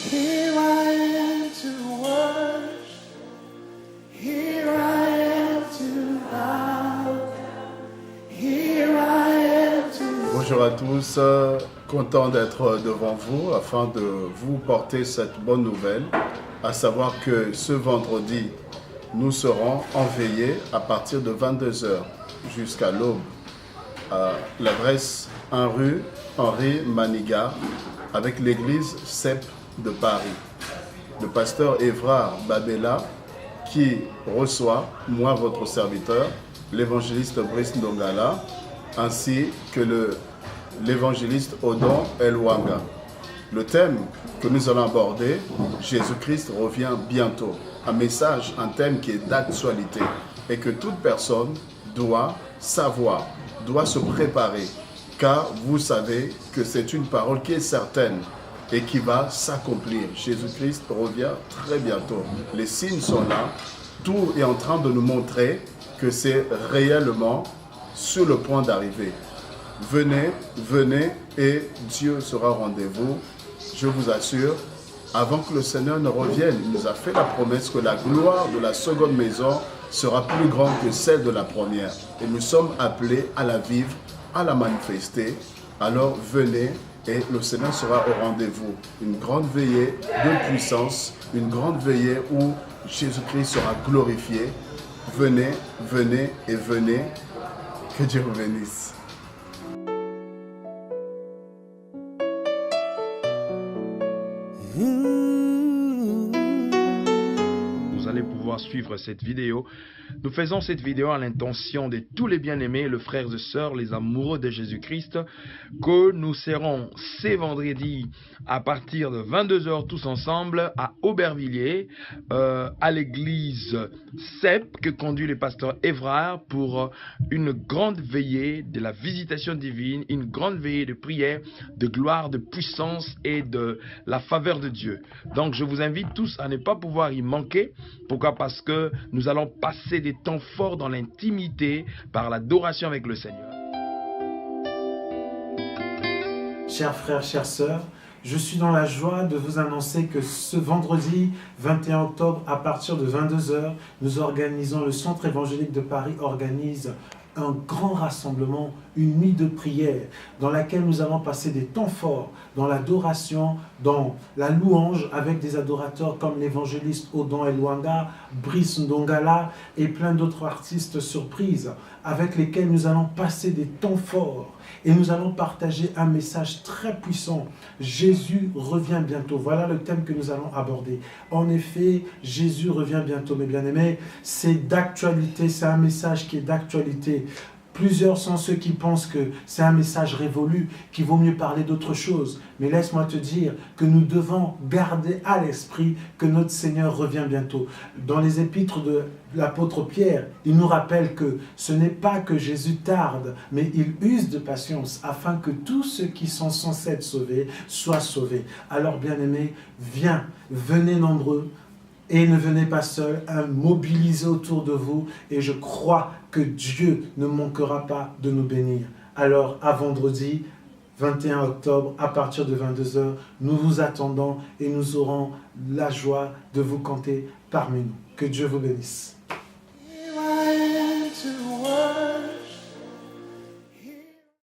Here I am to worship. Here I am to bow. Here I am to... Bonjour à tous, content d'être devant vous afin de vous porter cette bonne nouvelle, à savoir que ce vendredi, nous serons en veillée à partir de 22 h jusqu'à l'aube. L'adresse 1 rue Henri Manigat avec l'église CEP de Paris. Le pasteur Évrard Babella qui reçoit, moi votre serviteur, l'évangéliste Brice Ndongala, ainsi que l'évangéliste Odon Elwanga. Le thème que nous allons aborder, Jésus-Christ revient bientôt. Un message, un thème qui est d'actualité et que toute personne doit savoir, doit se préparer, car vous savez que c'est une parole qui est certaine et qui va s'accomplir. Jésus-Christ revient très bientôt. Les signes sont là, tout est en train de nous montrer que c'est réellement sur le point d'arriver. Venez, venez et Dieu sera au rendez-vous. Je vous assure, avant que le Seigneur ne revienne, il nous a fait la promesse que la gloire de la seconde maison sera plus grande que celle de la première. Et nous sommes appelés à la vivre, à la manifester. Alors venez et le Seigneur sera au rendez-vous. Une grande veillée de puissance, une grande veillée où Jésus-Christ sera glorifié. Venez, venez et venez. Que Dieu vous bénisse. Vous allez pouvoir suivre cette vidéo. Nous faisons cette vidéo à l'intention de tous les bien-aimés, les frères et sœurs, les amoureux de Jésus-Christ, que nous serons ce vendredi à partir de 22 h tous ensemble à Aubervilliers, à l'église CEP que conduit le pasteur Évrard pour une grande veillée de la visitation divine, une grande veillée de prière, de gloire, de puissance et de la faveur de Dieu. Donc je vous invite tous à ne pas pouvoir y manquer. Pourquoi? Parce que nous allons passer des temps forts dans l'intimité par l'adoration avec le Seigneur. Chers frères, chères sœurs, je suis dans la joie de vous annoncer que ce vendredi 21 octobre, à partir de 22 h, nous organisons, le Centre évangélique de Paris organise un grand rassemblement, une nuit de prière dans laquelle nous allons passer des temps forts dans l'adoration, dans la louange avec des adorateurs comme l'évangéliste Odon Elwanga, Brice Ndongala et plein d'autres artistes surprises avec lesquels nous allons passer des temps forts et nous allons partager un message très puissant. Jésus revient bientôt. Voilà le thème que nous allons aborder. En effet, Jésus revient bientôt, mes bien-aimés. C'est d'actualité, c'est un message qui est d'actualité. Plusieurs sont ceux qui pensent que c'est un message révolu, qu'il vaut mieux parler d'autre chose. Mais laisse-moi te dire que nous devons garder à l'esprit que notre Seigneur revient bientôt. Dans les épîtres de l'apôtre Pierre, il nous rappelle que ce n'est pas que Jésus tarde, mais il use de patience afin que tous ceux qui sont censés être sauvés soient sauvés. Alors bien-aimés, venez nombreux. Et ne venez pas seul, mobilisez autour de vous et je crois que Dieu ne manquera pas de nous bénir. Alors à vendredi 21 octobre à partir de 22 h, nous vous attendons et nous aurons la joie de vous compter parmi nous. Que Dieu vous bénisse.